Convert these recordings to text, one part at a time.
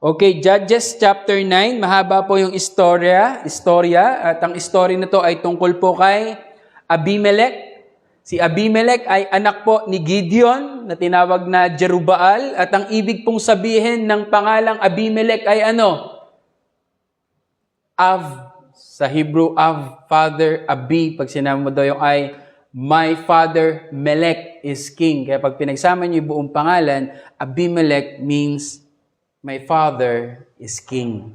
Okay, Judges chapter 9, mahaba po yung istorya, at ang story na to ay tungkol po kay Abimelech. Si Abimelech ay anak po ni Gideon na tinawag na Jerubbaal, at ang ibig pong sabihin ng pangalang Abimelech ay ano? Av. Sa Hebrew, Av, father, Abi. Pag sinama mo daw yung ay, my father Melech is king. Kaya pag pinagsama niyo yung buong pangalan, Abimelech means my father is king.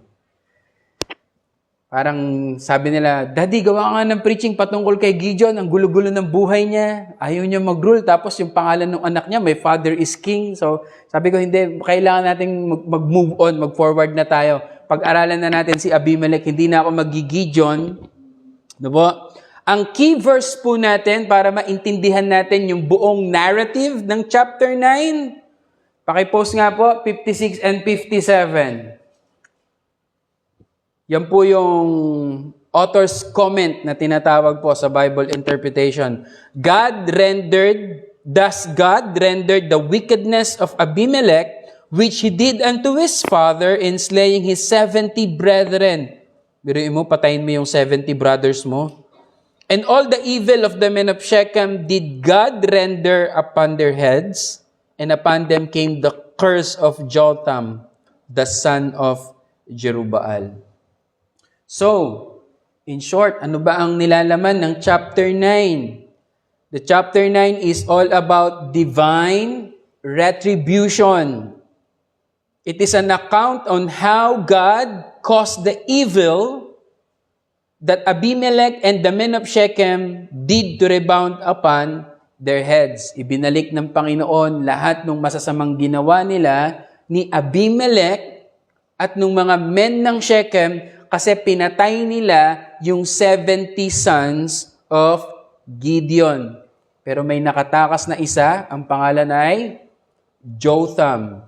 Parang sabi nila, Daddy, gawa nga ng preaching patungkol kay Gideon. Ang gulo-gulo ng buhay niya. Ayaw niya mag-rule. Tapos yung pangalan ng anak niya, my father is king. So sabi ko, hindi, kailangan nating mag-move on, mag-forward na tayo. Pag-aralan na natin si Abimelech, hindi na ako mag-Gideon. Diba? Ang key verse po natin para maintindihan natin yung buong narrative ng chapter 9, pakipost nga po, 56 and 57. Yan po yung author's comment na tinatawag po sa Bible interpretation. Thus God rendered the wickedness of Abimelech, which he did unto his father in slaying his 70 brethren. Biruin mo, patayin mo yung 70 brothers mo. And all the evil of the men of Shechem did God render upon their heads, and upon them came the curse of Jotham, the son of Jerubbaal. So, in short, ano ba ang nilalaman ng chapter 9? The chapter 9 is all about divine retribution. It is an account on how God caused the evil that Abimelech and the men of Shechem did to rebound upon their heads. Ibinalik ng Panginoon lahat ng masasamang ginawa nila ni Abimelech at ng mga men ng Shechem kasi pinatay nila yung 70 sons of Gideon. Pero may nakatakas na isa, ang pangalan ay Jotham.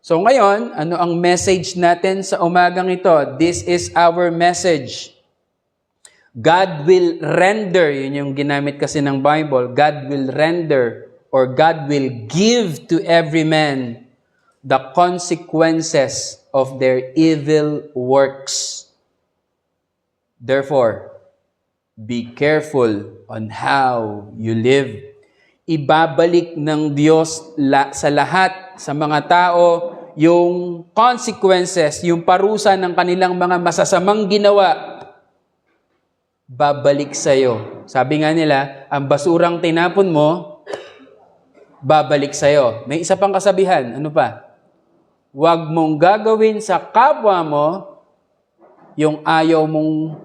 So ngayon, ano ang message natin sa umagang ito? This is our message. God will render, yun yung ginamit kasi ng Bible, God will render or God will give to every man the consequences of their evil works. Therefore, be careful on how you live. Ibabalik ng Diyos sa lahat, sa mga tao, yung consequences, yung parusa ng kanilang mga masasamang ginawa, babalik sa'yo. Sabi nga nila, ang basurang tinapon mo, babalik sa'yo. May isa pang kasabihan, ano pa? Huwag mong gagawin sa kapwa mo yung ayaw mong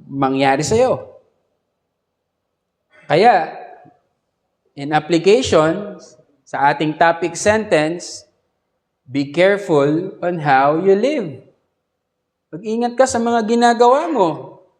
mangyari sa'yo. Kaya, in application sa ating topic sentence, be careful on how you live. Mag-ingat ka sa mga ginagawa mo.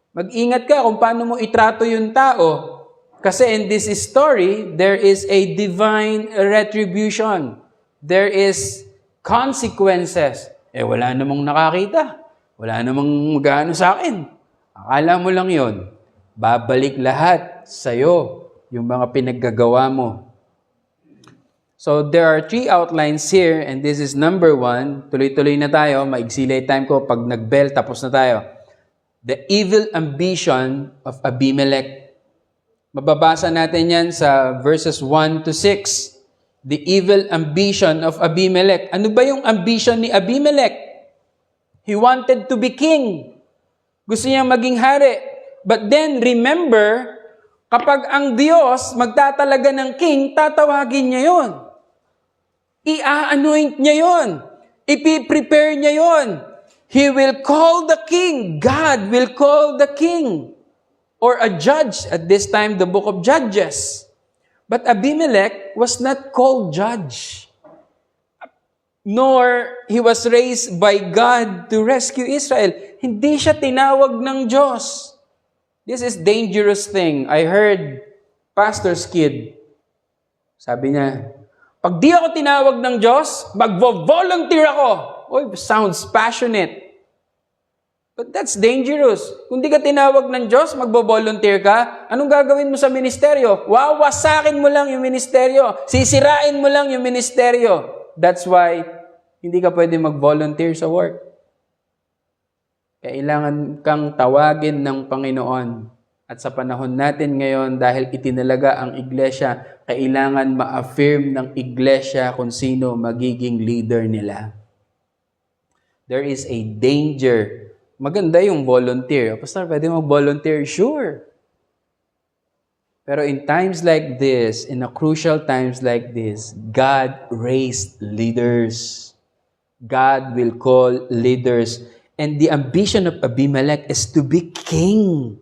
Mag-ingat ka kung paano mo itrato yung tao. Kasi in this story, there is a divine retribution. There is consequences. Wala namang nakakita. Wala namang magano sa akin. Akala mo lang yon. Babalik lahat sa'yo yung mga pinaggagawa mo. So there are 3 outlines here, and this is number 1. Tuloy-tuloy na tayo. Maigsilay time ko. Pag nag-bell, tapos na tayo. The evil ambition of Abimelech. Mababasa natin yan sa verses 1 to 6. The evil ambition of Abimelech. Ano ba yung ambition ni Abimelech? He wanted to be king. Gusto niya maging hari. But then, remember, kapag ang Diyos magtatalaga ng king, tatawagin niya yon. I-anoint niya yon. Ipi-prepare niya yon. He will call the king. God will call the king. Or a judge. At this time, the book of Judges. But Abimelech was not called judge. Nor he was raised by God to rescue Israel. Hindi siya tinawag ng Diyos. This is dangerous thing. I heard pastor's kid. Sabi niya, pag di ako tinawag ng Diyos, magvo-volunteer ako. Oy, sounds passionate. But that's dangerous. Kung di ka tinawag ng Diyos, magbo-volunteer ka, anong gagawin mo sa ministeryo? Wawasakin mo lang yung ministeryo. Sisirain mo lang yung ministeryo. That's why Hindi ka pwede mag-volunteer sa work. Kailangan kang tawagin ng Panginoon. At sa panahon natin ngayon, dahil itinalaga ang iglesia, kailangan ma-affirm ng iglesia kung sino magiging leader nila. There is a danger. Maganda yung volunteer. Pastor, pwede mag-volunteer? Sure. Pero in times like this, in a crucial times like this, God raised leaders. God will call leaders. And the ambition of Abimelech is to be king.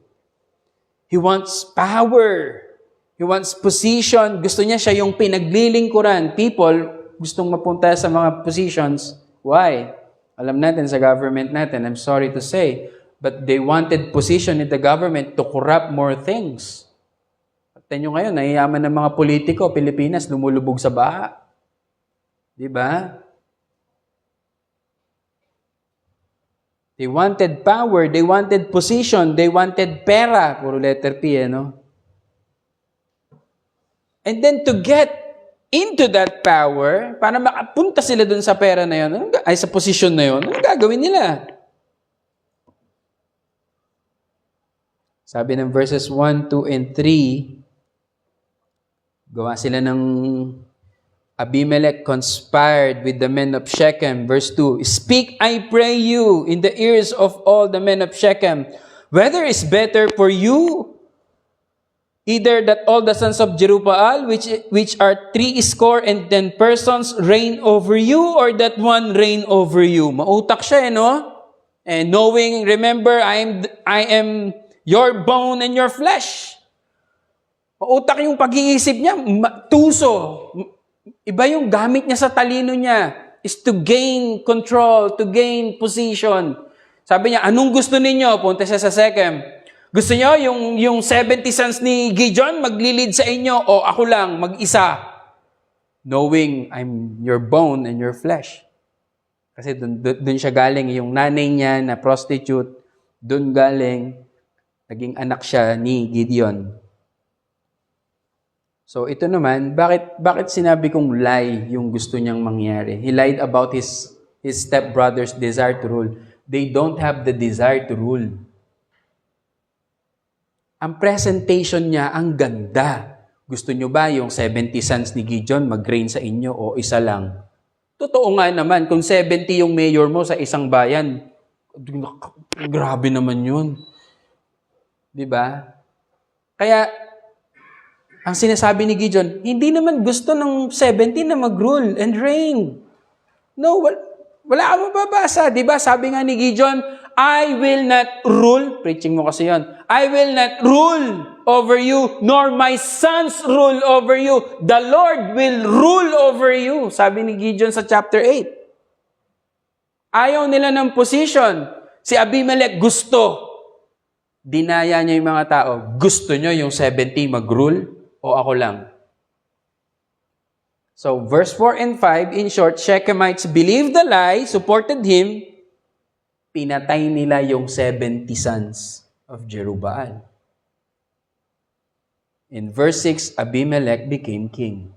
He wants power. He wants position. Gusto niya siya yung pinaglilingkuran. People, gustong mapunta sa mga positions. Why? Alam natin sa government natin, I'm sorry to say, but they wanted position in the government to corrupt more things. At nyo ngayon, nahiyaman ng mga politiko, Pilipinas, lumulubog sa baha. Diba? They wanted power, they wanted position, they wanted pera. Puro letter P, no? And then to get into that power, para makapunta sila dun sa pera na yun, ay sa position na yun, ano gagawin nila? Sabi ng verses 1, 2, and 3, gawa sila ng Abimelech conspired with the men of Shechem. Verse 2, "Speak, I pray you, in the ears of all the men of Shechem, whether is better for you, either that all the sons of Jerubbaal, which are 70 persons, reign over you, or that one reign over you." Mautak siya, no? And knowing, remember, I am your bone and your flesh. Mautak yung pag-iisip niya, tuso. Iba yung gamit niya sa talino niya is to gain control, to gain position. Sabi niya, anong gusto ninyo? Punta siya sa Shechem. Gusto niyo yung 70 sons ni Gideon maglilid sa inyo o ako lang mag-isa? Knowing I'm your bone and your flesh. Kasi dun siya galing. Yung nanay niya na prostitute, dun galing, naging anak siya ni Gideon. So ito naman, bakit sinabi kong lie yung gusto niyang mangyari? He lied about his stepbrother's desire to rule. They don't have the desire to rule. Ang presentation niya, ang ganda. Gusto niyo ba yung 70 sons ni Gideon mag-reign sa inyo o isa lang? Totoo nga naman, kung 70 yung mayor mo sa isang bayan, grabe naman yun. Diba? Kaya, ang sinasabi ni Gideon, hindi naman gusto ng 70 na mag-rule and reign. No, wala ka mababasa. Diba? Sabi nga ni Gideon, I will not rule. Preaching mo kasi yan. I will not rule over you, nor my sons rule over you. The Lord will rule over you. Sabi ni Gideon sa chapter 8. Ayaw nila ng position. Si Abimelech gusto. Dinaya niya yung mga tao. Gusto nyo yung 70 mag-rule? O ako lang. So, verse 4 and 5, in short, Shechemites believed the lie, supported him, pinatay nila yung 70 sons of Jerubbaal. In verse 6, Abimelech became king.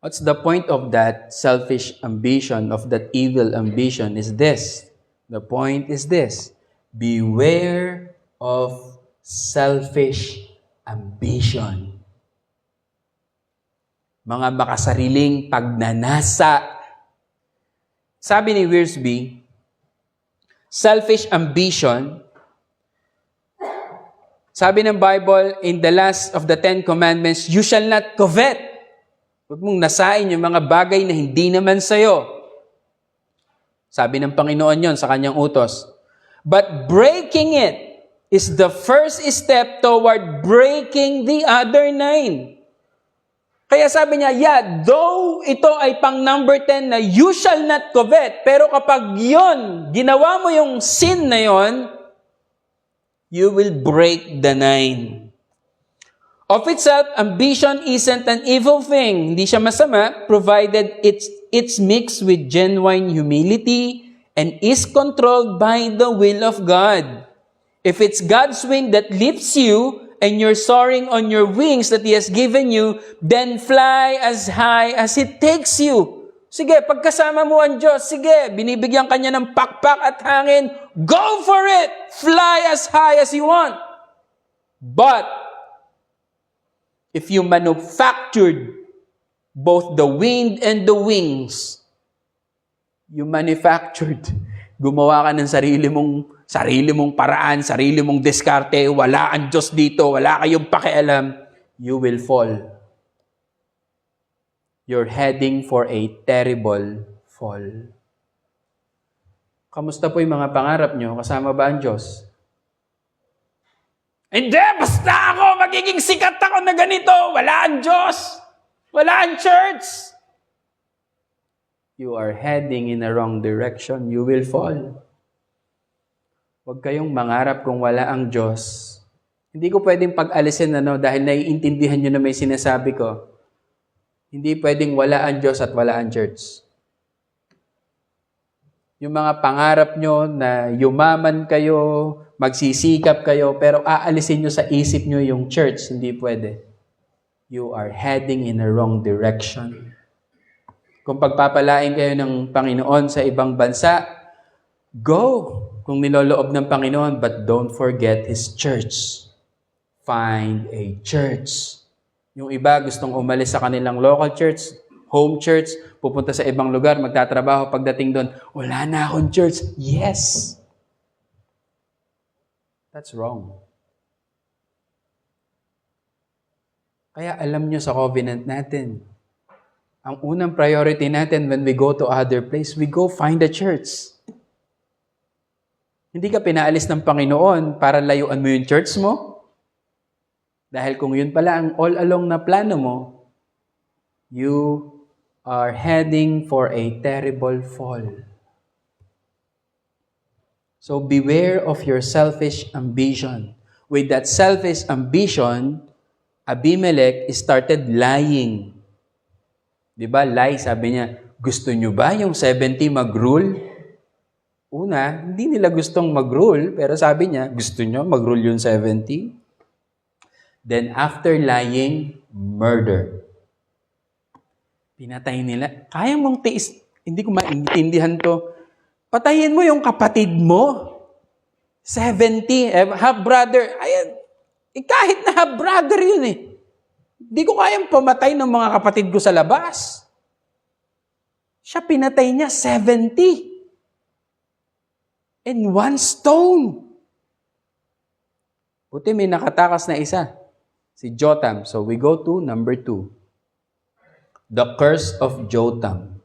What's the point of that selfish ambition, of that evil ambition is this? The point is this: beware of selfish ambition. Mga makasariling pagnanasa. Sabi ni Wiersbe, selfish ambition, sabi ng Bible, in the last of the 10 commandments, you shall not covet. Huwag mong nasain yung mga bagay na hindi naman sa'yo. Sabi ng Panginoon yon sa kanyang utos. But breaking it is the first step toward breaking the other 9. Kaya sabi niya, though ito ay pang number 10 na you shall not covet, pero kapag yon, ginawa mo yung sin na yon, you will break the 9. Of itself, ambition isn't an evil thing. Hindi siya masama, provided it's mixed with genuine humility and is controlled by the will of God. If it's God's wind that lifts you and you're soaring on your wings that He has given you, then fly as high as He takes you. Sige, pagkasama mo ang Diyos, sige, binibigyan ka niya ng pakpak at hangin, go for it! Fly as high as you want. But, if you manufactured both the wind and the wings, gumawa ka ng sarili mong paraan, sarili mong diskarte, wala ang Diyos dito, wala kayong pakialam, you will fall. You're heading for a terrible fall. Kamusta po yung mga pangarap nyo? Kasama ba ang Diyos? Hindi, basta ako, magiging sikat ako na ganito. Wala ang Diyos. Wala ang church. You are heading in the wrong direction. You will fall. Huwag kayong mangarap kung wala ang Diyos. Hindi ko pwedeng pag-alisin dahil naiintindihan nyo na may sinasabi ko. Hindi pwedeng wala ang Diyos at wala ang church. Yung mga pangarap nyo na yumaman kayo, magsisikap kayo, pero aalisin nyo sa isip nyo yung church, hindi pwede. You are heading in the wrong direction. Kung pagpapalain kayo ng Panginoon sa ibang bansa, go kung niloloob ng Panginoon, but don't forget His church. Find a church. Yung iba gustong umalis sa kanilang local church, home church, pupunta sa ibang lugar, magtatrabaho, pagdating doon, wala na akong church. Yes! That's wrong. Kaya alam nyo sa covenant natin, ang unang priority natin when we go to other place, we go find a church. Hindi ka pinaalis ng Panginoon para layuan mo yung church mo. Dahil kung yun pala ang all along na plano mo, you are heading for a terrible fall. So beware of your selfish ambition. With that selfish ambition, Abimelech started lying. Diba? Lie, sabi niya, gusto nyo ba yung 70 mag-rule? Una, hindi nila gustong mag-rule, pero sabi niya, gusto nyo mag-rule yung 70? Then after lying, murder. Pinatay nila. Kaya mong tiis, hindi ko maintindihan to. Patayin mo yung kapatid mo. 70, half-brother. Ayan, kahit na half-brother yun eh. Hindi ko kayang pamatay ng mga kapatid ko sa labas. Siya pinatay niya 70. In one stone. Buti may nakatakas na isa. Si Jotham. So we go to number 2. The curse of Jotham.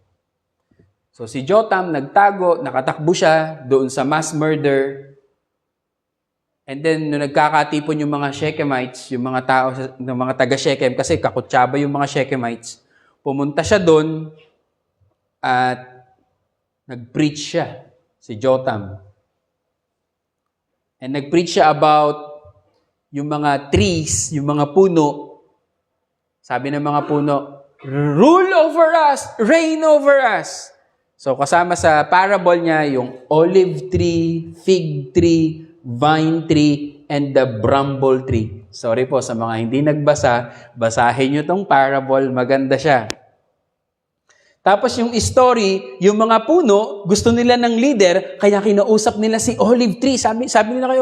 So si Jotham nagtago, nakatakbo siya doon sa mass murder. And then nung nagkakatipon yung mga Shechemites, yung mga tao, ng mga taga-Shechem, kasi kakutsaba yung mga Shechemites, pumunta siya doon at nag-preach siya, si Jotham. And nag-preach siya about yung mga trees, yung mga puno. Sabi ng mga puno, rule over us, reign over us. So kasama sa parable niya yung olive tree, fig tree, vine tree, and the bramble tree. Sorry po sa mga hindi nagbasa, basahin nyo tong parable, maganda siya. Tapos yung story, yung mga puno, gusto nila ng leader, kaya kinausap nila si olive tree. Sabi nila kay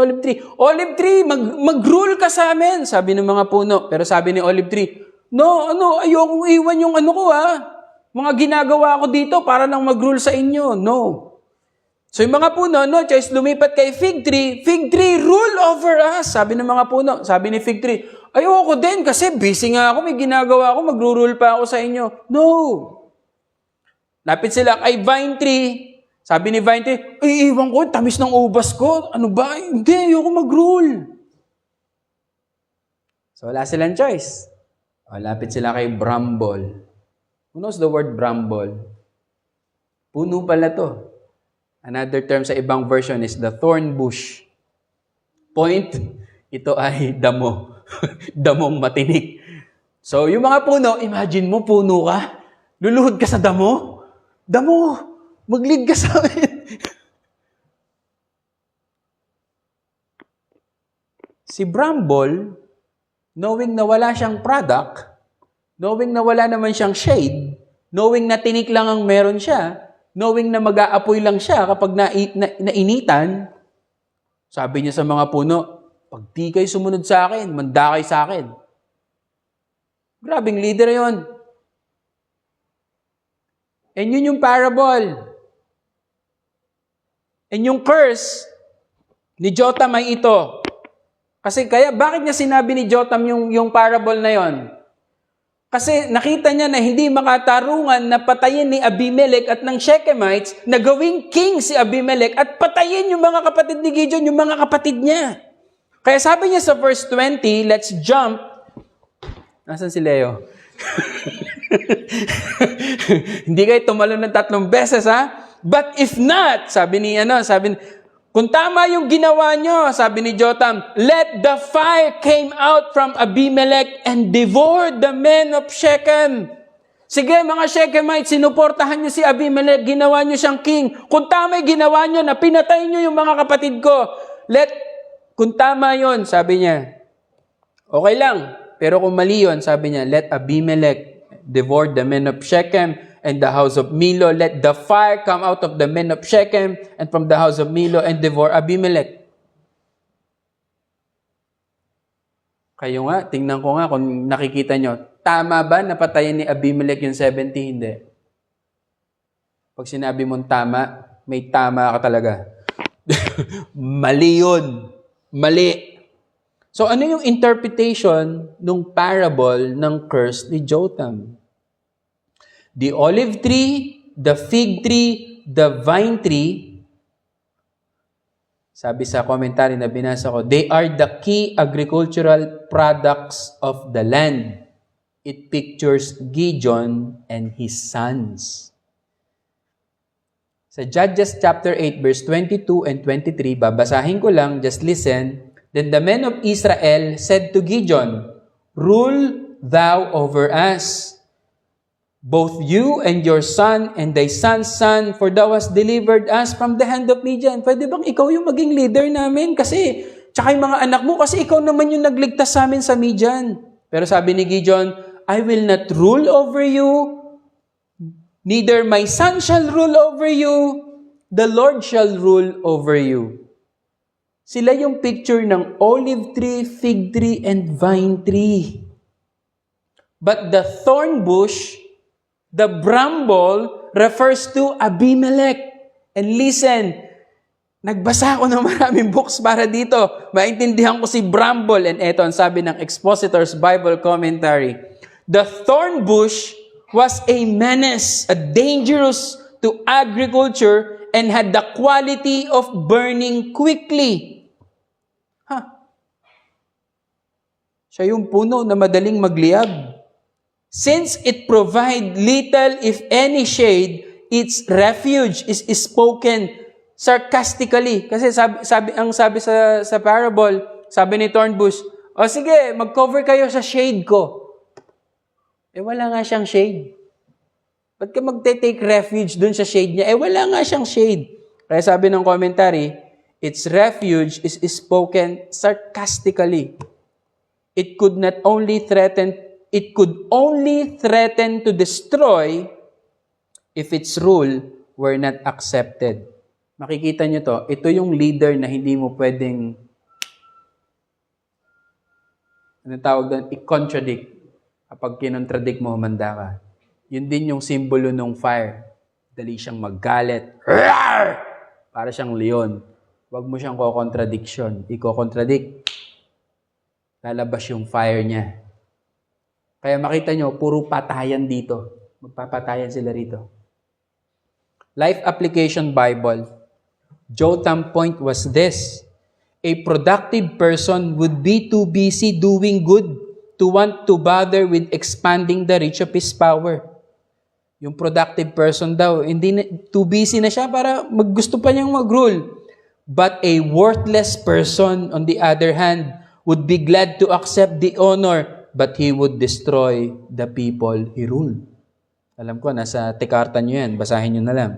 olive tree, mag-rule ka sa amin, sabi ng mga puno. Pero sabi ni olive tree, no, ayokong iwan yung mga ginagawa ko dito para lang mag-rule sa inyo. No. So yung mga puno, no choice, lumipat kay fig tree, rule over us. Sabi ng mga puno, sabi ni fig tree, ayoko din kasi busy nga ako, may ginagawa ako, mag-rule pa ako sa inyo. No. Lapit sila kay vine tree. Sabi ni vine tree, iiwan ko, tamis ng ubas ko. Ano ba? Hindi, ayoko mag-rule. So wala silang choice. Lapit sila kay bramble. Who knows the word bramble? Puno pala to. Another term sa ibang version is the thorn bush. Point, ito ay damo. Damong matinik. So yung mga puno, imagine mo puno ka, luluhod ka sa damo. Damo, mag-lead ka sa amin. Si Bramble, knowing na wala siyang product, knowing na wala naman siyang shade, knowing na tinik lang ang meron siya, knowing na mag-aapoy lang siya kapag nainitan, sabi niya sa mga puno, pag di kayo sumunod sa akin, manda kayo sa akin. Grabing leader yon. And yun yung parable. And yung curse ni Jotham ay ito. Kasi kaya, bakit niya sinabi ni Jotham yung parable na yon? Kasi nakita niya na hindi makatarungan na patayin ni Abimelech at ng Shechemites na gawing king si Abimelech at patayin yung mga kapatid ni Gideon, yung mga kapatid niya. Kaya sabi niya sa verse 20, let's jump. Nasaan si Leo? Hindi kayo tumalon ng 3 beses, ha? But if not, kung tama yung ginawa nyo, sabi ni Jotham, let the fire came out from Abimelech and devoured the men of Shechem. Sige, mga Shechemites, sinuportahan nyo si Abimelech, ginawa nyo siyang king. Kung tama yung ginawa nyo, na pinatay nyo yung mga kapatid ko, kung tama yun, sabi niya, okay lang. Pero kung mali yun, sabi niya, let Abimelech devour the men of Shechem and the house of Milo. Let the fire come out of the men of Shechem and from the house of Milo and devour Abimelech. Kayo nga, tingnan ko nga kung nakikita nyo, tama ba napatayin ni Abimelech yung 70? Hindi. Pag sinabi mong tama, may tama ka talaga. Mali yun. Mali. So ano yung interpretation ng parable ng curse ni Jotham? The olive tree, the fig tree, the vine tree, sabi sa commentary na binasa ko, they are the key agricultural products of the land. It pictures Gideon and his sons. Sa Judges chapter 8, verse 22 and 23, babasahin ko lang, just listen. Then the men of Israel said to Gideon, rule thou over us, both you and your son and thy son's son, for thou hast delivered us from the hand of Midian. Pwede bang ikaw yung maging leader namin? Kasi, tsaka yung mga anak mo, kasi ikaw naman yung nagligtas sa amin sa Midian. Pero sabi ni Gideon, I will not rule over you, neither my son shall rule over you, the Lord shall rule over you. Sila yung picture ng olive tree, fig tree, and vine tree. But the thorn bush, the bramble, refers to Abimelech. And listen, nagbasa ako ng maraming books para dito. Maintindihan ko si bramble. And eto ang sabi ng Expositor's Bible Commentary. The thorn bush was a menace, a dangerous to agriculture, and had the quality of burning quickly. Siya yung puno na madaling magliyab. Since it provide little if any shade, its refuge is spoken sarcastically. Kasi sabi sa parable, sabi ni Thornbush, o sige, mag-cover kayo sa shade ko. Wala nga siyang shade. Ba't ka mag-take refuge dun sa shade niya? Wala nga siyang shade. Kaya sabi ng commentary, its refuge is spoken sarcastically. It could only threaten to destroy if its rule were not accepted. Makikita nyo to, ito yung leader na hindi mo pwedeng, anong tawag doon, i-contradict. Kapag kinontradict mo, humanda ka. Yun din yung simbolo ng fire. Dali siyang maggalit. Para siyang leon. Huwag mo siyang i-contradict. Lalabas yung fire niya. Kaya makita nyo, puro patayan dito. Magpapatayan sila rito. Life Application Bible. Jotham's point was this. A productive person would be too busy doing good to want to bother with expanding the reach of his power. Yung productive person daw, too busy na siya para gusto pa niyang mag-rule. But a worthless person, on the other hand, would be glad to accept the honor, but he would destroy the people he ruled. Alam ko, nasa tekarta nyo yan. Basahin nyo na lang.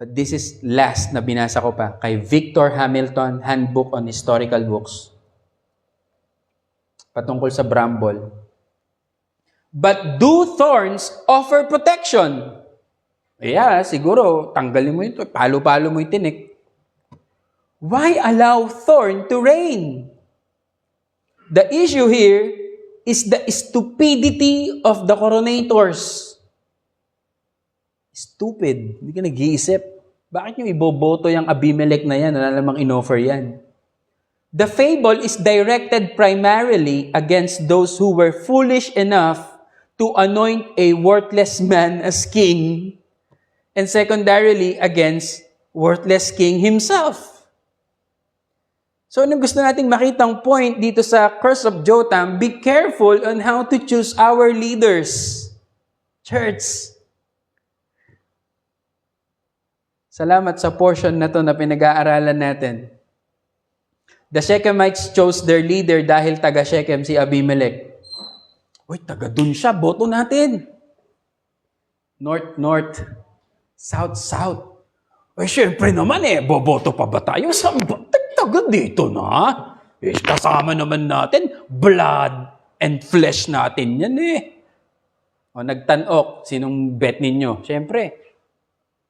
But this is last na binasa ko pa. Kay Victor Hamilton, Handbook on Historical Books. patungkol sa bramble. But do thorns offer protection? Siguro, tanggalin mo ito, palo-palo mo yung tinik. Why allow thorn to reign? The issue here is the stupidity of the coronators. Stupid. Hindi ka nag-iisip. Bakit nyo iboboto yung Abimelech na yan? Wala namang inoffer yan. The fable is directed primarily against those who were foolish enough to anoint a worthless man as king, and secondarily against worthless king himself. So, anong gusto nating makitang point dito sa Curse of Jotham? Be careful on how to choose our leaders. Church. Salamat sa portion na to na pinag-aaralan natin. The Shechemites chose their leader dahil taga Shechem si Abimelech. Uy, taga dun siya, boto natin. North, north. South, south. Uy, syempre naman boboto pa ba tayo? Taga dito na. Kasama naman natin, blood and flesh natin yan O, nagtanok, sinong bet ninyo? Syempre,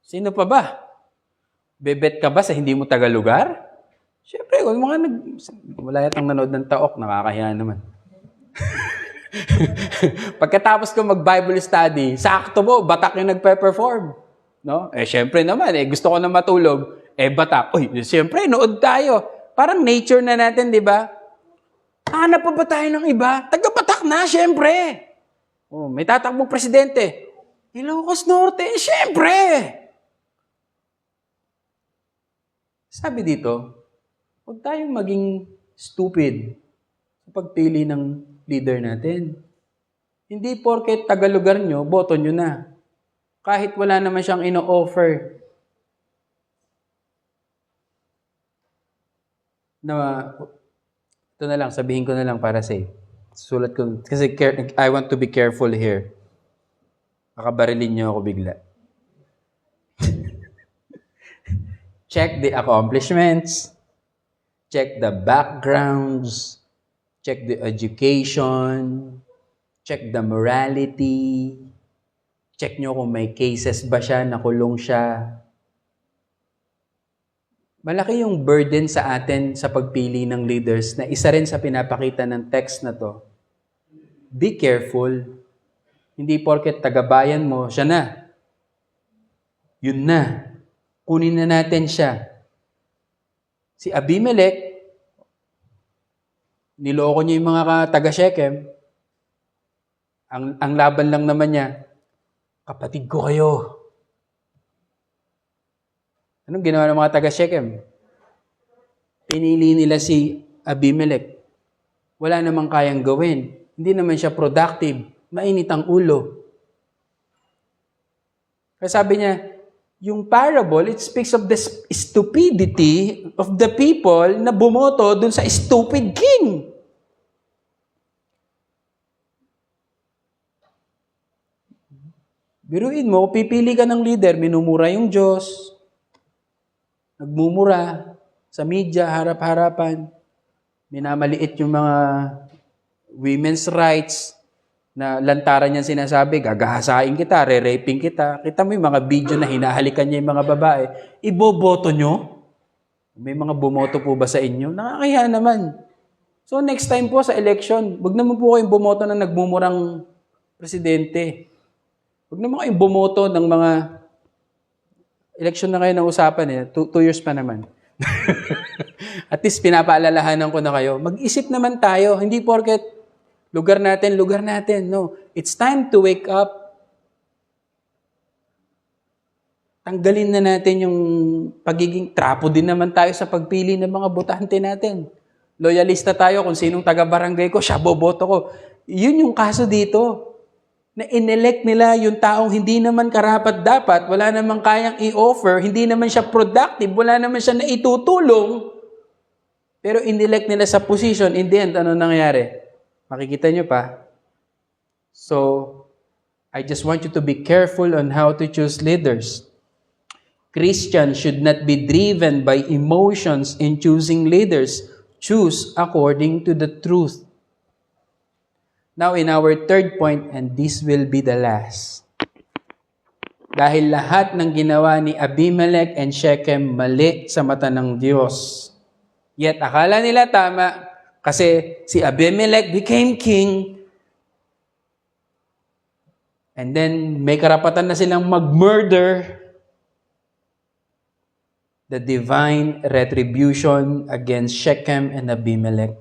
sino pa ba? Bebet ka ba sa hindi mo taga lugar? Syempre, wala yatang nanood ng taok, nakakahiya naman. Pagkatapos ko mag-Bible study, sakto mo, batak yung nagpe-perform. No? Syempre naman, gusto ko na matulog. Batak. Syempre, nood tayo. Parang nature na natin, di ba? Hanap pa ba tayo ng iba? Taga-batak na, syempre. May tatakbong presidente. Ilocos Norte, syempre. Sabi dito, huwag tayong maging stupid sa pagpili ng leader natin. Hindi porket taga-lugar nyo, boto nyo na. Kahit wala naman siyang ino-offer ito na lang, sabihin ko na lang para safe. Sulat ko, kasi I want to be careful here. Makabarilin nyo ako bigla. Check the accomplishments. Check the backgrounds. Check the education. Check the morality. Check nyo kung may cases ba siya, nakulong siya. Malaki yung burden sa atin sa pagpili ng leaders na isa rin sa pinapakita ng text na to. Be careful. Hindi porket tagabayan mo, siya na. Yun na. Kunin na natin siya. Si Abimelech, niloko niya yung mga taga-Shechem. Ang laban lang naman niya, kapatid ko kayo. Anong ginawa ng mga taga-Shechem? Pinili nila si Abimelech. Wala namang kayang gawin. Hindi naman siya productive. Mainit ang ulo. Kaya sabi niya, yung parable, it speaks of the stupidity of the people na bumoto dun sa stupid king. Biruin mo, pipili ka ng leader, minumura yung Diyos, nagmumura sa media, harap-harapan, minamaliit yung mga women's rights, na lantaran niyan sinasabi, gagahasain kita, re-raping kita. Kita mo yung mga video na hinahalikan niya yung mga babae. Iboboto nyo? May mga bumoto po ba sa inyo? Nakakahiya naman. So next time po sa election, wag naman po kayong bumoto na nagmumurang presidente. Wag naman kayong bumoto ng mga election na kayo na usapan. 2 years pa naman. At least pinapaalalahanan ko na kayo. Mag-isip naman tayo. Hindi porket lugar natin. No. It's time to wake up. Tanggalin na natin yung pagiging trapo din naman tayo sa pagpili ng mga botante natin. Loyalista tayo kung sinong taga-barangay ko, siya boboto ko. Yun yung kaso dito. Na inelect nila yung taong hindi naman karapat-dapat, wala namang kayang i-offer, hindi naman siya productive, wala naman siya na itutulong, pero inelect nila sa position. In the end, ano nangyari? Makikita nyo pa. So, I just want you to be careful on how to choose leaders. Christians should not be driven by emotions in choosing leaders. Choose according to the truth. Now, in our third point, and this will be the last. Dahil lahat ng ginawa ni Abimelech and Shechem mali sa mata ng Diyos. Yet, akala nila tama kasi si Abimelech became king. And then, may karapatan na silang mag-murder. The divine retribution against Shechem and Abimelech.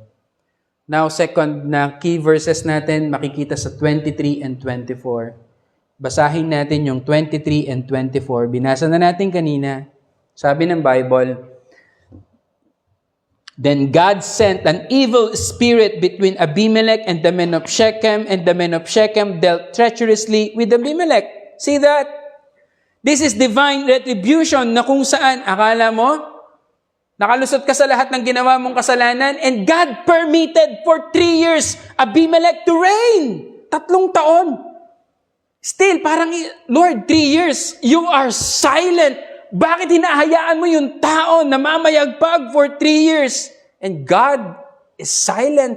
Now, second na key verses natin, makikita sa 23 and 24. Basahin natin yung 23 and 24. Binasa na natin kanina. Sabi ng Bible, Then God sent an evil spirit between Abimelech and the men of Shechem, and the men of Shechem dealt treacherously with Abimelech. See that? This is divine retribution na kung saan, akala mo, nakalusot ka sa lahat ng ginawa mong kasalanan, and God permitted for 3 years Abimelech to reign. 3 taon. Still, parang, Lord, 3 years, you are silent. Bakit hinahayaan mo yung tao na mamayagpag for 3 years? And God is silent.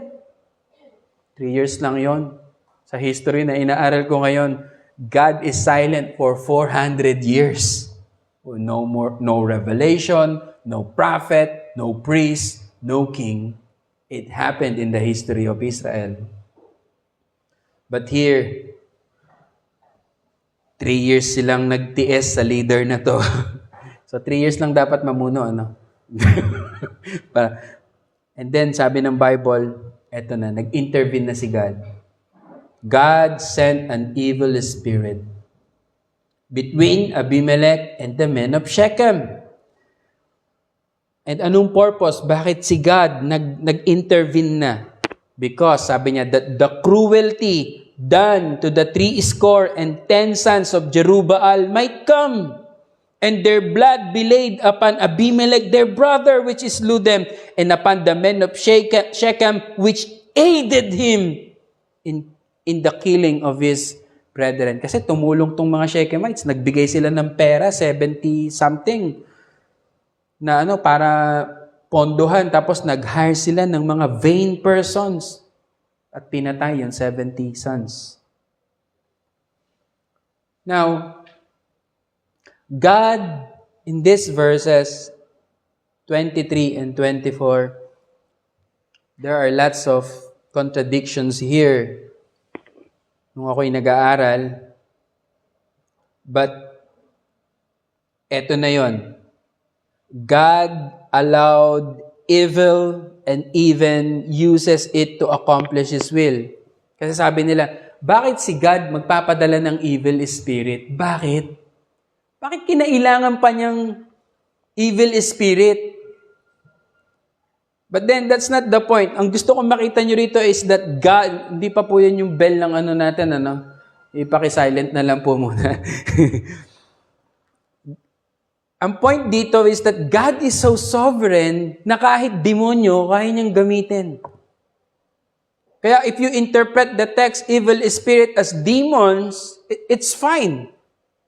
3 years lang yon. Sa history na inaaral ko ngayon, God is silent for 400 years. No more, no revelation, no prophet, no priest, no king. It happened in the history of Israel. But here, 3 years silang nagtiis sa leader na to. So 3 years lang dapat mamuno, ano? And then, sabi ng Bible, eto na, nag-intervene na si God. God sent an evil spirit between Abimelech and the men of Shechem. And anong purpose? Bakit si God nag-intervene na? Because, sabi niya, that the cruelty done to the 70 sons of Jerubbaal might come, and their blood be laid upon Abimelech their brother, which slew them, and upon the men of Shechem, which aided him in the killing of his brethren. Kasi tumulong tong mga Shechemites, nagbigay sila ng pera, 70-something, na para pondohan, tapos nag-hire sila ng mga vain persons, at pinatay yung 70 sons. Now, God, in these verses 23 and 24, there are lots of contradictions here nung ako'y nag-aaral. But, eto na yon. God allowed evil and even uses it to accomplish His will. Kasi sabi nila, bakit si God magpapadala ng evil spirit? Bakit? Bakit kinailangan pa niyang evil spirit? But then, that's not the point. Ang gusto kong makita nyo rito is that God, hindi pa po yan yung bell ng natin, ipaki-silent na lang po muna. Ang point dito is that God is so sovereign na kahit demonyo, kaya niyang gamitin. Kaya if you interpret the text, evil spirit as demons, it's fine.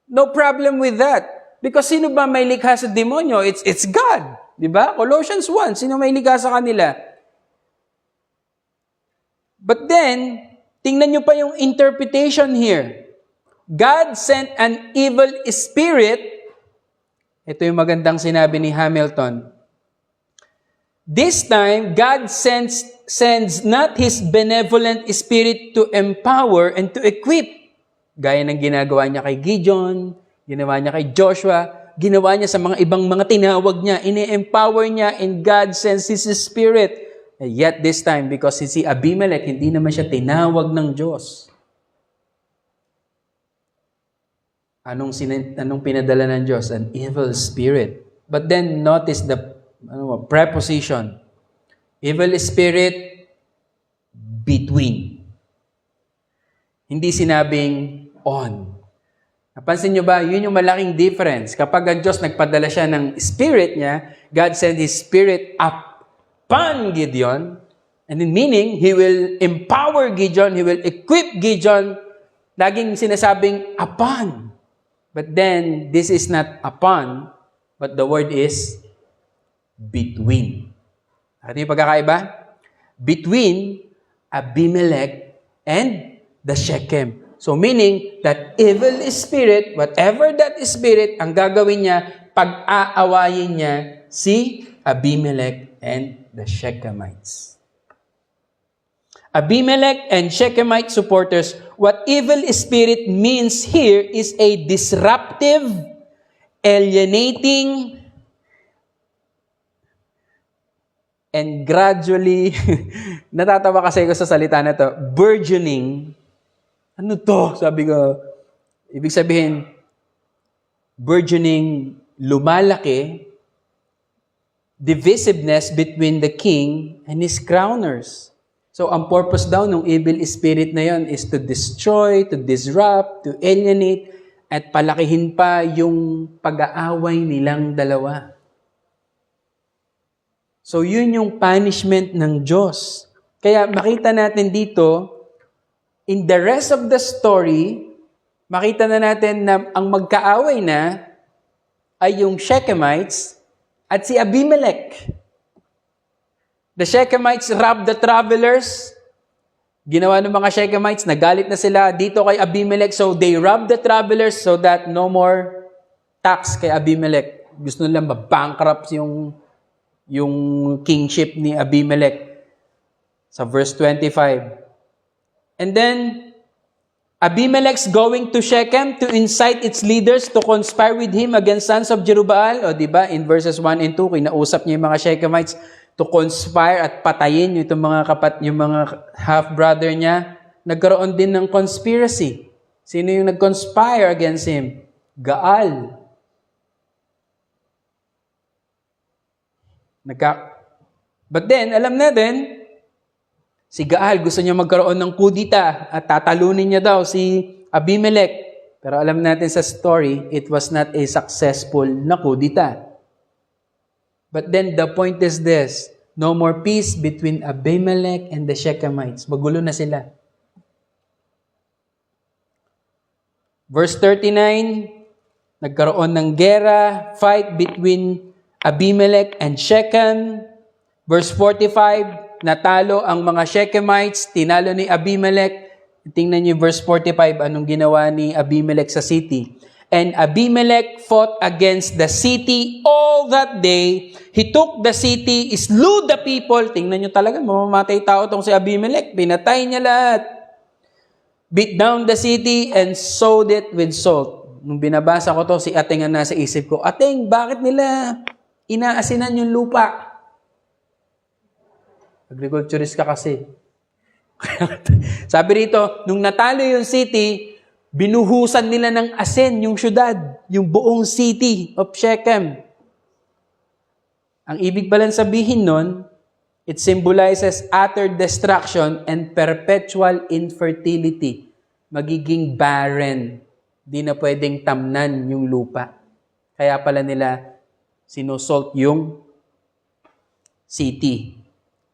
No problem with that. Because sino ba may likha sa demonyo? It's God. Diba? Colossians 1, sino may likha sa kanila? But then, tingnan nyo pa yung interpretation here. God sent an evil spirit. Ito yung magandang sinabi ni Hamilton. This time, God sends not His benevolent spirit to empower and to equip. Gaya ng ginagawa niya kay Gideon, ginawa niya kay Joshua, ginawa niya sa mga ibang mga tinawag niya, ini-empower niya, and God sends His spirit. And yet this time, because si Abimelech, hindi naman siya tinawag ng Diyos. Anong pinadala ng Diyos? An evil spirit. But then notice the preposition. Evil spirit between. Hindi sinabing on. Napansin nyo ba? Yun yung malaking difference. Kapag ang Diyos nagpadala siya ng spirit niya, God sent His spirit upon Gideon. And in meaning, He will empower Gideon, He will equip Gideon. Laging sinasabing upon. But then, this is not upon, but the word is between. Ano yung pagkakaiba? Between Abimelech and the Shechem. So meaning, that evil spirit, whatever that spirit, ang gagawin niya, pag-aawayin niya si Abimelech and the Shechemites. Abimelech and Shechemite supporters, what evil spirit means here is a disruptive, alienating, and gradually, natatawa kasi ko sa salita na to, burgeoning. Ano to? Sabi ko, ibig sabihin, burgeoning, lumalaki, divisiveness between the king and his crowners. So, ang purpose daw ng evil spirit na yon is to destroy, to disrupt, to alienate, at palakihin pa yung pag-aaway nilang dalawa. So, yun yung punishment ng Diyos. Kaya makita natin dito, in the rest of the story, makita na natin na ang magkaaway na ay yung Shechemites at si Abimelech. The Shechemites robbed the travelers. Ginawa ng mga Shechemites, nagalit na sila dito kay Abimelech, so they robbed the travelers so that no more tax kay Abimelech. Gusto nilang mabankrupt yung kingship ni Abimelech. Sa verse 25. And then, Abimelech's going to Shechem to incite its leaders to conspire with him against sons of Jerubbaal. O diba, in verses 1 and 2, kinausap niya yung mga Shechemites to conspire at patayin yung mga half-brother niya. Nagkaroon din ng conspiracy. Sino yung nag-conspire against him? Gaal. But then, alam natin, si Gaal gusto niya magkaroon ng kudita at tatalunin niya daw si Abimelech. Pero alam natin sa story, it was not a successful na kudita. But then the point is this, no more peace between Abimelech and the Shechemites. Magulo na sila. Verse 39, nagkaroon ng gera, fight between Abimelech and Shechem. Verse 45, natalo ang mga Shechemites, tinalo ni Abimelech. Tingnan niyo verse 45, anong ginawa ni Abimelech sa city. And Abimelech fought against the city all that day. He took the city, slew the people. Tingnan niyo talaga, mamamatay tao tong si Abimelech. Pinatay niya lahat. Beat down the city and sowed it with salt. Nung binabasa ko to, si Ateng ang nasa isip ko, Ateng, bakit nila inaasinan yung lupa? Agriculturist ka kasi. Sabi rito, nung natalo yung city, binuhusan nila ng asin yung syudad, yung buong city of Shechem. Ang ibig palang sabihin nun, it symbolizes utter destruction and perpetual infertility. Magiging barren. Di na pwedeng tamnan yung lupa. Kaya pala nila sinusalt yung city.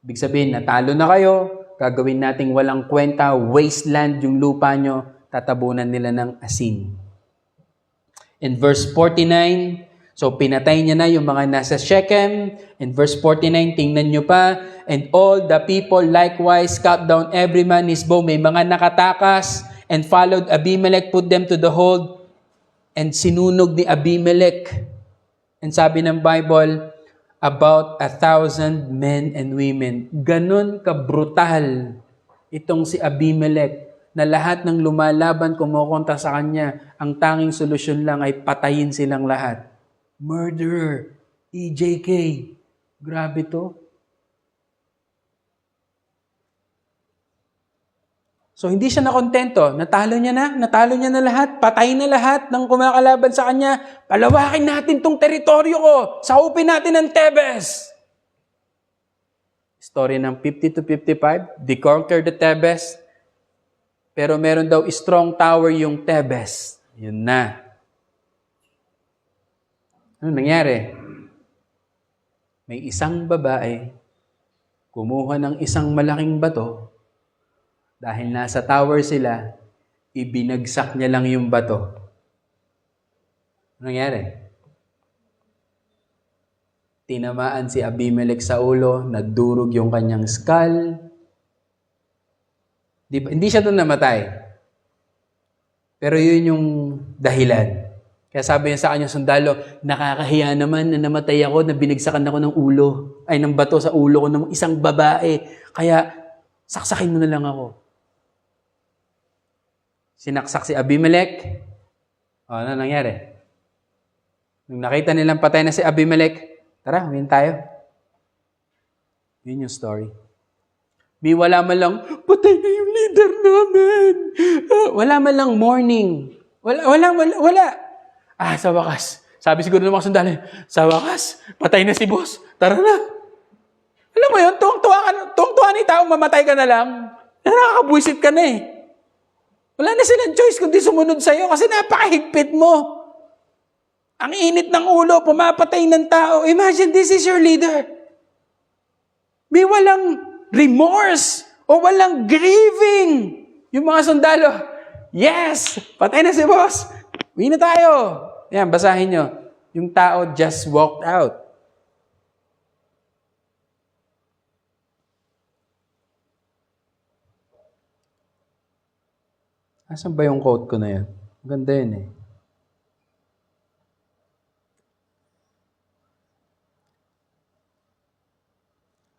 Ibig sabihin, natalo na kayo, gagawin nating walang kwenta, wasteland yung lupa nyo, tatabunan nila ng asin. In verse 49, so pinatay niya na yung mga nasa Shechem. In verse 49, tingnan nyo pa, and all the people likewise cut down every man his bow. May mga nakatakas, and followed Abimelech, put them to the hold, and sinunog ni Abimelech. And sabi ng Bible, about 1,000 men and women. Ganon kabrutal itong si Abimelech na lahat ng lumalaban kumukontra sa kanya, ang tanging solusyon lang ay patayin silang lahat. Murderer, EJK. Grabe to. So hindi siya nakontento. Natalo niya na lahat, patay na lahat ng kumakalaban sa kanya. Palawakin natin tong teritoryo ko. Saupin natin ang Tebes. Story ng 50 to 55, they conquered the Tebes. Pero meron daw strong tower yung Tebes. Yun na. Ano nangyari? May isang babae, kumuha ng isang malaking bato. Dahil nasa tower sila, ibinagsak niya lang yung bato. Ano nangyari? Tinamaan si Abimelech sa ulo, nagdurog yung kanyang skull. Hindi siya doon namatay. Pero yun yung dahilan. Kaya sabi niya sa kanyang sundalo, nakakahiya naman na namatay ako, na binigsakan ako ng bato sa ulo ko ng isang babae. Kaya saksakin mo na lang ako. Sinaksak si Abimelech. Ano nangyari? Nung nakita nilang patay na si Abimelech, tara, huwin tayo. Yun yung story. Wala man lang, patay na yung leader namin. Wala man lang mourning. Wala. Sa wakas. Sabi siguro ng mga sundalo, sa wakas, patay na si boss. Tara na. Alam mo yun, tuwang-tuwa ni taong mamatay ka na lang. Nakakabwisit ka na eh. Wala na silang choice kundi sumunod sa'yo kasi napakahigpit mo. Ang init ng ulo, pumapatay ng tao. Imagine, this is your leader. May walang remorse o walang grieving. Yung mga sundalo, yes, patay na si boss. Uwi na tayo. Yan, basahin nyo. Yung tao just walked out. Asan ba yung quote ko na yan? Maganda yun eh.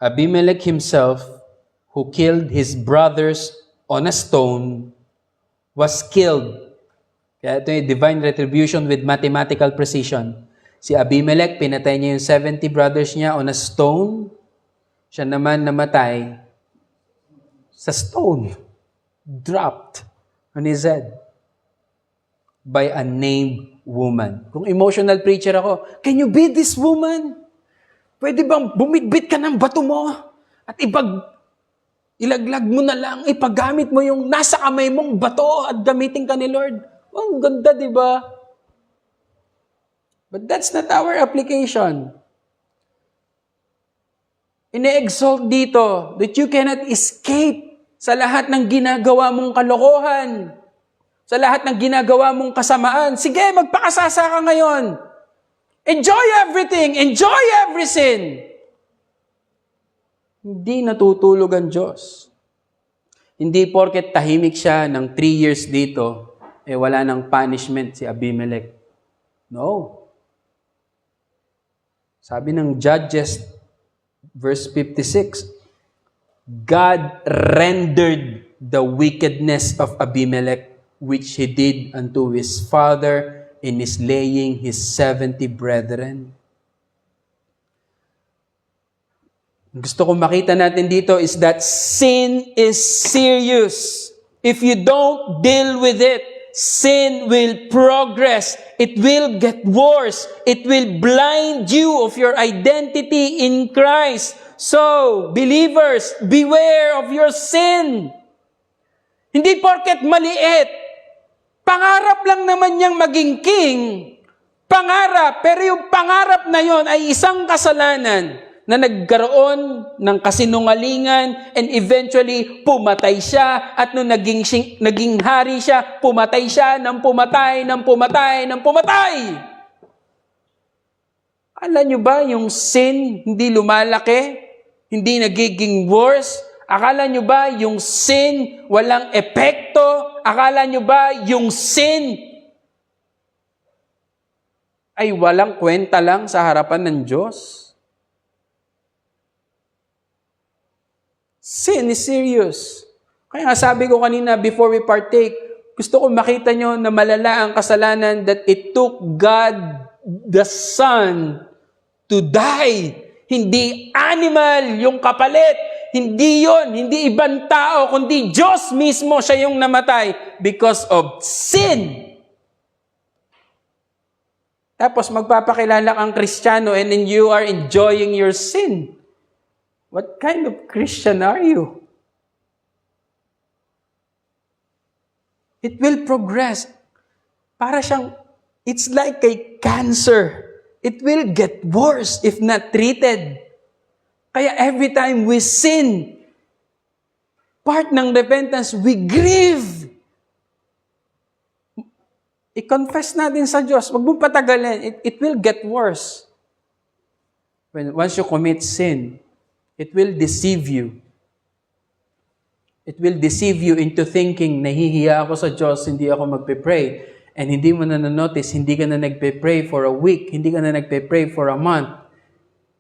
Abimelech himself, who killed his brothers on a stone, was killed. Kaya ito yung divine retribution with mathematical precision. Si Abimelech, pinatay niya yung 70 brothers niya on a stone. Siya naman namatay sa stone. Dropped on his head by a named woman. Kung emotional preacher ako, can you be this woman? Pwede bang bumidbit ka ng bato mo at ilaglag mo na lang, ipagamit mo yung nasa kamay mong bato at gamitin ka ni Lord? Ang ganda, di ba? But that's not our application. Ine-exalt dito that you cannot escape sa lahat ng ginagawa mong kalokohan, sa lahat ng ginagawa mong kasamaan. Sige, magpakasasa ka ngayon. Enjoy everything. Enjoy every sin. Hindi natutulog ang Diyos. Hindi porket tahimik siya ng 3 years dito, wala nang punishment si Abimelech. No. Sabi ng Judges, verse 56, God rendered the wickedness of Abimelech, which he did unto his father, in slaying his 70 brethren. Gusto kong makita natin dito is that sin is serious. If you don't deal with it, sin will progress. It will get worse. It will blind you of your identity in Christ. So, believers, beware of your sin. Hindi porket maliit, pangarap lang naman niyang maging king. Pangarap, pero yung pangarap na yon ay isang kasalanan na nagkaroon ng kasinungalingan and eventually pumatay siya at nung naging hari siya, pumatay siya ng pumatay. Alam niyo ba yung sin hindi lumalaki? Hindi nagiging worse? Akala nyo ba yung sin walang epekto? Akala nyo ba yung sin ay walang kwenta lang sa harapan ng Diyos? Sin is serious. Kaya nga sabi ko kanina before we partake, gusto ko makita nyo na malala ang kasalanan that it took God the Son to die. Hindi animal yung kapalit. Hindi yon, hindi ibang tao, kundi Diyos mismo siya yung namatay because of sin. Tapos magpapakilala kang Kristiyano and then you are enjoying your sin. What kind of Christian are you? It will progress. It's like a cancer. It will get worse if not treated. Kaya every time we sin, part ng repentance, we grieve. I-confess natin sa Diyos. Huwag mong patagalin. It will get worse. Once you commit sin, it will deceive you. It will deceive you into thinking, nahihiya ako sa Diyos, hindi ako magpe-pray. And hindi mo na notice, hindi ka na nagpe-pray for a week, hindi ka na nagpe-pray for a month,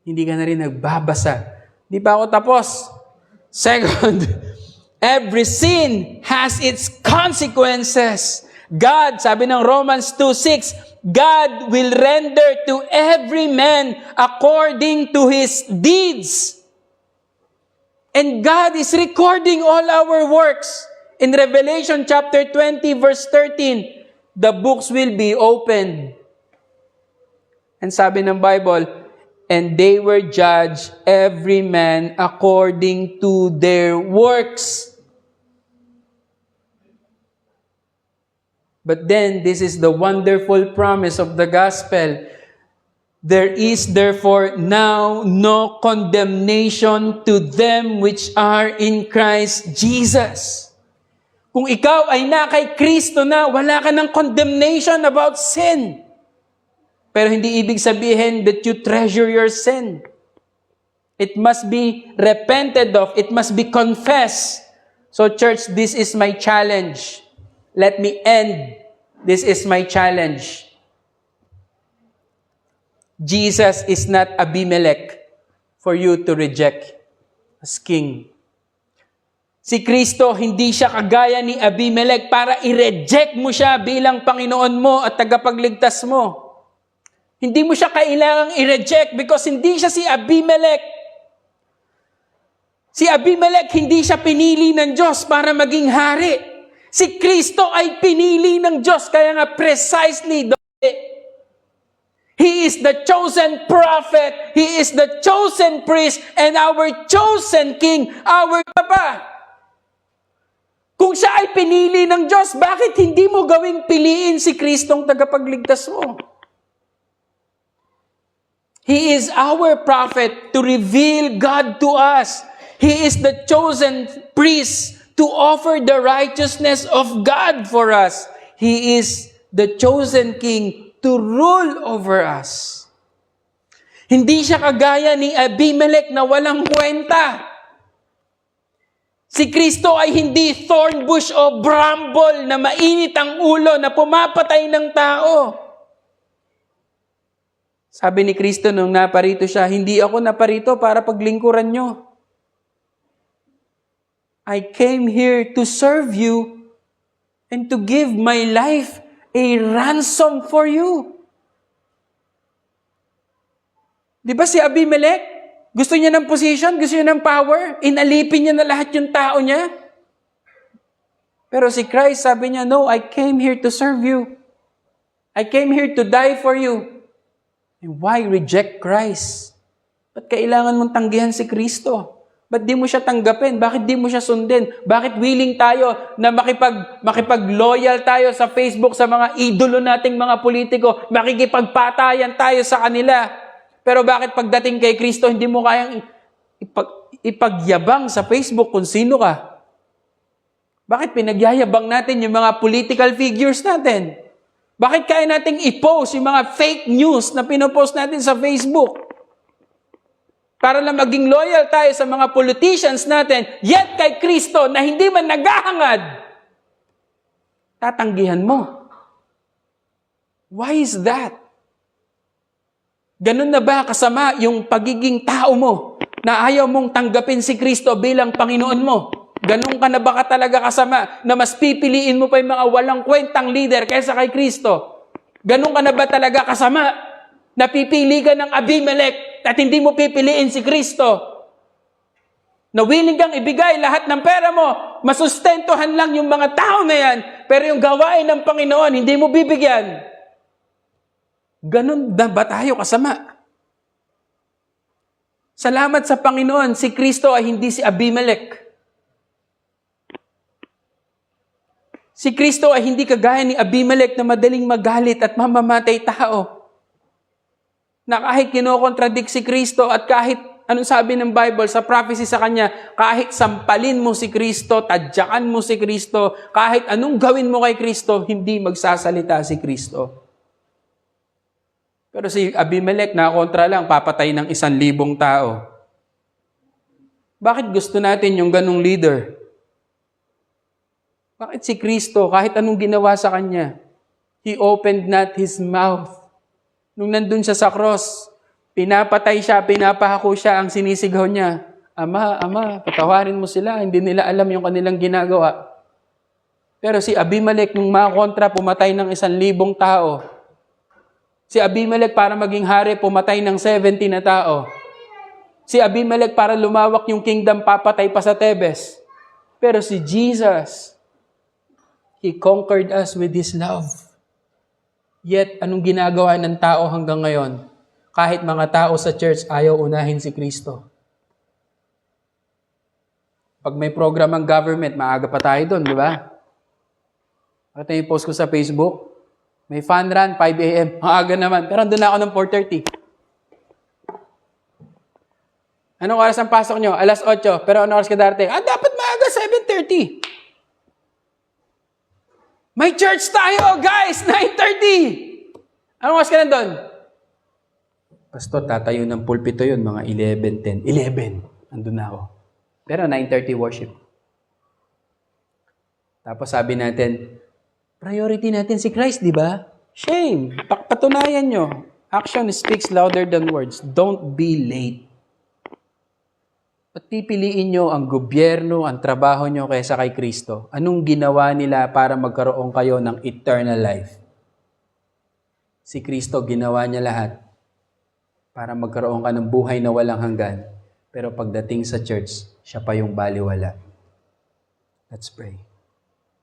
hindi ka na rin nagbabasa. Di pa ako tapos. Second, every sin has its consequences. God, sabi ng Romans 2:6, God will render to every man according to his deeds. And God is recording all our works. In Revelation chapter 20, verse 13, the books will be opened. And sabi ng Bible, and they were judged every man according to their works. But then, this is the wonderful promise of the gospel. There is therefore now no condemnation to them which are in Christ Jesus. Kung ikaw ay na kay Kristo na, wala ka ng condemnation about sin. Pero hindi ibig sabihin that you treasure your sin. It must be repented of. It must be confessed. So church, this is my challenge. Let me end. This is my challenge. Jesus is not Abimelech for you to reject as king. Si Kristo, hindi siya kagaya ni Abimelech para i-reject mo siya bilang Panginoon mo at tagapagligtas mo. Hindi mo siya kailangang i-reject because hindi siya si Abimelech. Si Abimelech, hindi siya pinili ng Diyos para maging hari. Si Kristo ay pinili ng Diyos, kaya nga precisely He is the chosen prophet, He is the chosen priest, and our chosen king, our Papa. Kung siya ay pinili ng Diyos, bakit hindi mo gawing piliin si Kristong tagapagligtas mo? He is our prophet to reveal God to us. He is the chosen priest to offer the righteousness of God for us. He is the chosen king to rule over us. Hindi siya kagaya ni Abimelech na walang kwenta. Si Kristo ay hindi thorn bush o bramble na mainit ang ulo na pumapatay ng tao. Sabi ni Kristo nung naparito siya, hindi ako naparito para paglingkuran nyo. I came here to serve you and to give my life a ransom for you. Di ba si Abimelech? Gusto niya ng position, gusto niya ng power, inalipin niya na lahat yung tao niya. Pero si Christ, sabi niya, no, I came here to serve you. I came here to die for you. And why reject Christ? Ba't kailangan mong tanggihan si Kristo? Ba't di mo siya tanggapin? Bakit di mo siya sundin? Bakit willing tayo na makipag-loyal tayo sa Facebook sa mga idolo nating mga politiko? Makikipagpatayan tayo sa kanila. Pero bakit pagdating kay Kristo, hindi mo kayang ipagyabang sa Facebook kung sino ka? Bakit pinagyayabang natin yung mga political figures natin? Bakit kaya nating i-post yung mga fake news na pinopost natin sa Facebook? Para lang maging loyal tayo sa mga politicians natin, yet kay Kristo na hindi man naghahangad, tatanggihan mo. Why is that? Ganun na ba kasama yung pagiging tao mo na ayaw mong tanggapin si Kristo bilang Panginoon mo? Ganun ka na ba ka talaga kasama na mas pipiliin mo pa yung mga walang kwentang leader kaysa kay Kristo? Ganun ka na ba talaga kasama? Napipili ka ng Abimelech at hindi mo pipiliin si Kristo. Na willing kang ibigay lahat ng pera mo, masustentuhan lang yung mga tao na yan, pero yung gawain ng Panginoon, hindi mo bibigyan. Ganun na ba tayo kasama? Salamat sa Panginoon, si Kristo ay hindi si Abimelech. Si Kristo ay hindi kagaya ni Abimelech na madaling magalit at mamamatay tao. Na kahit kinokontradict si Kristo at kahit anong sabi ng Bible sa prophecy sa Kanya, kahit sampalin mo si Kristo, tadyakan mo si Kristo, kahit anong gawin mo kay Kristo, hindi magsasalita si Kristo. Pero si Abimelech, nakontra lang, papatay ng 1,000 tao. Bakit gusto natin yung ganong leader? Bakit si Kristo, kahit anong ginawa sa kanya, He opened not His mouth. Nung nandun siya sa cross, pinapatay siya, pinapahako siya, ang sinisigaw niya, Ama, Ama, patawarin mo sila, hindi nila alam yung kanilang ginagawa. Pero si Abimelech, nung makontra, pumatay ng 1,000 tao. Si Abimelech, para maging hari, pumatay ng 70 na tao. Si Abimelech, para lumawak yung kingdom, papatay pa sa Tebes. Pero si Jesus, He conquered us with His love. Yet, anong ginagawa ng tao hanggang ngayon? Kahit mga tao sa church, ayaw unahin si Kristo. Pag may program ang government, maaga pa tayo doon, di ba? Ito yung post ko sa Facebook. May fun run, 5 a.m. Ang aga naman. Pero doon ako ng 4:30. Anong oras ang pasok nyo? 8:00. Pero anong oras ka darating? Dapat maaga, 7:30. May church tayo, guys! 9:30! Anong oras ka nandun? Pastor, tatayo ng pulpito yun, mga 11:10. 11. Andun na ako. Pero 9:30 worship. Tapos sabi natin, priority natin si Christ, di ba? Shame. Patunayan nyo. Action speaks louder than words. Don't be late. At pipiliin nyo ang gobyerno, ang trabaho nyo kaysa kay Kristo. Anong ginawa nila para magkaroon kayo ng eternal life? Si Kristo, ginawa niya lahat para magkaroon ka ng buhay na walang hanggan. Pero pagdating sa church, siya pa yung baliwala. Let's pray.